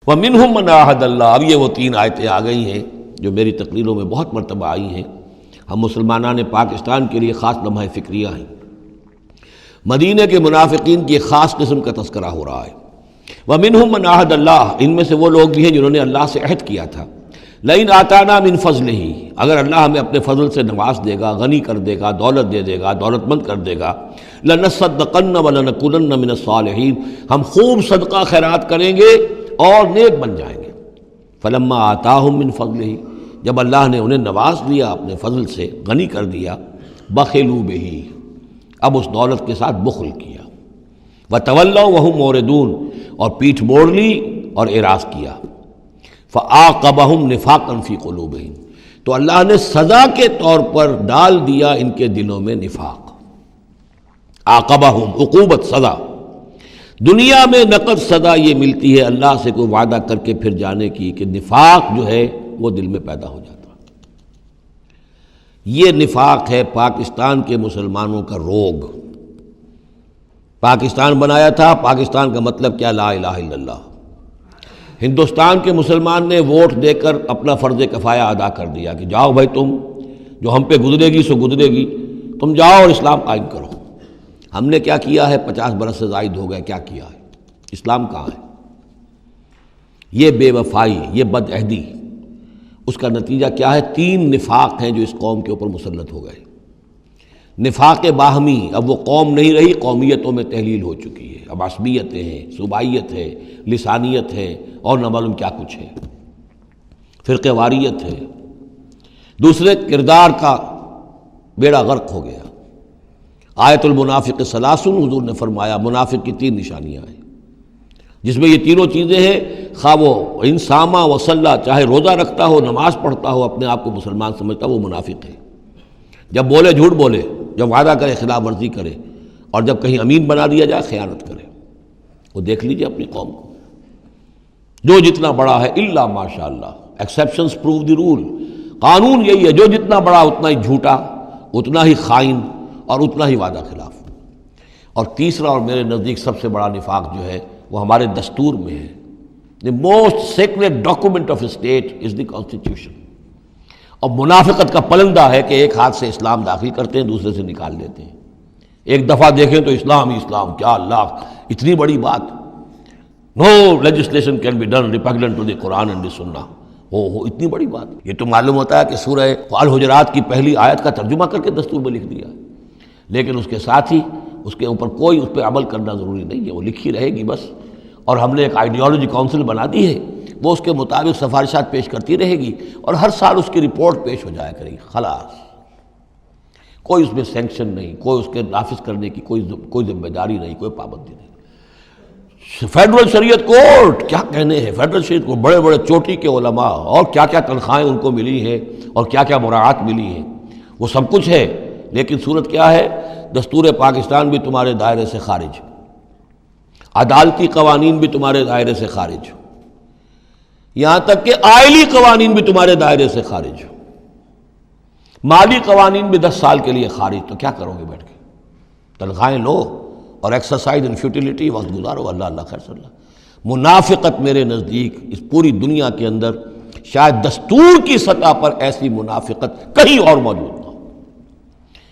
وَمِنْهُمْ مَنْ عَاهَدَ اللَّهَ۔ اب یہ وہ تین آیتیں آ گئی ہیں جو میری تقریروں میں بہت مرتبہ آئی ہیں، ہم مسلمانان پاکستان کے لیے خاص لمحہ فکریہ ہیں۔ مدینہ کے منافقین کی ایک خاص قسم کا تذکرہ ہو رہا ہے۔ وَمِنْهُمْ مَنْ عَاهَدَ اللَّهَ، ان میں سے وہ لوگ بھی ہیں جنہوں نے اللہ سے عہد کیا تھا، لَئِنْ آتَانَا مِنْ فَضْلِهِ، اگر اللہ ہمیں اپنے فضل سے نواز دے گا، غنی کر دے گا، دولت دے دے گا، دولت مند کر دے گا، لَنَصَّدَّقَنَّ وَلَنَكُونَنَّ مِنَ الصَّالِحِينَ، ہم خوب صدقہ خیرات کریں گے اور نیک بن جائیں گے۔ فَلَمَّا آتَاهُم مِّن فَضْلِهِ، جب اللہ نے انہیں نواز دیا اپنے فضل سے، غنی کر دیا، بَخِلُوا بِهِ، اب اس دولت کے ساتھ بخل کیا، وَتَوَلَّوْا وَهُمْ مُعْرِضُونَ، اور پیٹھ موڑ لی اور اعراض کیا، فَعَاقَبَهُمْ نِفَاقًا فِي قُلُوبِهِمْ، تو اللہ نے سزا کے طور پر ڈال دیا ان کے دلوں میں نفاق۔ عاقبہم، عقوبت، سزا۔ دنیا میں نقد سزا یہ ملتی ہے اللہ سے کوئی وعدہ کر کے پھر جانے کی کہ نفاق جو ہے وہ دل میں پیدا ہو جاتا ہے۔ یہ نفاق ہے پاکستان کے مسلمانوں کا روگ۔ پاکستان بنایا تھا، پاکستان کا مطلب کیا؟ لا الہ الا اللہ۔ ہندوستان کے مسلمان نے ووٹ دے کر اپنا فرض کفایہ ادا کر دیا کہ جاؤ بھائی، تم جو ہم پہ گزرے گی سو گزرے گی، تم جاؤ اور اسلام قائم کرو۔ ہم نے کیا کیا ہے؟ 50 برس سے زائد ہو گئے، کیا کیا ہے؟ اسلام کہاں ہے؟ یہ بے وفائی، یہ بد عہدی، اس کا نتیجہ کیا ہے؟ 3 نفاق ہیں جو اس قوم کے اوپر مسلط ہو گئے۔ نفاق باہمی، اب وہ قوم نہیں رہی، قومیتوں میں تحلیل ہو چکی ہے، اب عصبیتیں ہیں، صوبائیت ہے، لسانیت ہے، اور نہ معلوم کیا کچھ ہے، فرقہ واریت ہے۔ دوسرے، کردار کا بیڑا غرق ہو گیا۔ آیت المنافق ثلاث، حضور نے فرمایا منافق کی 3 نشانیاں ہیں، جس میں یہ تینوں چیزیں ہیں، خواہ وہ انسامہ وصلہ، چاہے روزہ رکھتا ہو، نماز پڑھتا ہو، اپنے آپ کو مسلمان سمجھتا ہو، وہ منافق ہے۔ جب بولے جھوٹ بولے، جب وعدہ کرے خلاف ورزی کرے، اور جب کہیں امین بنا دیا جائے خیانت کرے۔ وہ دیکھ لیجئے اپنی قوم کو، جو جتنا بڑا ہے الا ماشاء اللہ، ایکسیپشنز پروو دی رول، قانون یہی ہے، جو جتنا بڑا اتنا ہی جھوٹا، اتنا ہی خائن، اور اتنا ہی وعدہ خلاف۔ اور تیسرا اور میرے نزدیک سب سے بڑا نفاق جو ہے وہ ہمارے دستور میں ہے۔ The most secret document of state is the constitution. اور منافقت کا پلندہ ہے کہ ایک ہاتھ سے اسلام داخل کرتے ہیں، دوسرے سے نکال دیتے ہیں۔ ایک دفعہ دیکھیں تو اسلام ہی اسلام، کیا اللہ، اتنی بڑی بات، no legislation can be done repugnant to the Quran and the Sunnah, اتنی بڑی بات۔ یہ تو معلوم ہوتا ہے کہ سورہ الحجرات کی پہلی آیت کا ترجمہ کر کے دستور میں لکھ دیا، لیکن اس کے ساتھ ہی اس کے اوپر کوئی اس پہ عمل کرنا ضروری نہیں ہے، وہ لکھی رہے گی بس۔ اور ہم نے ایک آئیڈیالوجی کونسل بنا دی ہے، وہ اس کے مطابق سفارشات پیش کرتی رہے گی، اور ہر سال اس کی رپورٹ پیش ہو جایا کرے گی، خلاص۔ کوئی اس میں سینکشن نہیں، کوئی اس کے نافذ کرنے کی کوئی ذمہ داری نہیں، کوئی پابندی نہیں۔ فیڈرل شریعت کورٹ، کیا کہنے ہیں فیڈرل شریعت کو، بڑے بڑے چوٹی کے علماء، اور کیا کیا تنخواہیں ان کو ملی ہیں، اور کیا کیا مراعات ملی ہیں، وہ سب کچھ ہے، لیکن صورت کیا ہے؟ دستور پاکستان بھی تمہارے دائرے سے خارج، عدالتی قوانین بھی تمہارے دائرے سے خارج، یہاں تک کہ آئلی قوانین بھی تمہارے دائرے سے خارج، مالی قوانین بھی 10 سال کے لیے خارج۔ تو کیا کرو گے بیٹھ کے؟ تنخواہیں لو اور ایکسرسائز ان فیوٹیلیٹی، وقت گزارو، اللہ اللہ خیر صلی اللہ۔ منافقت میرے نزدیک اس پوری دنیا کے اندر شاید دستور کی سطح پر ایسی منافقت کہیں اور موجود نہ ہو۔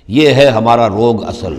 یہ ہے ہمارا روگ اصل۔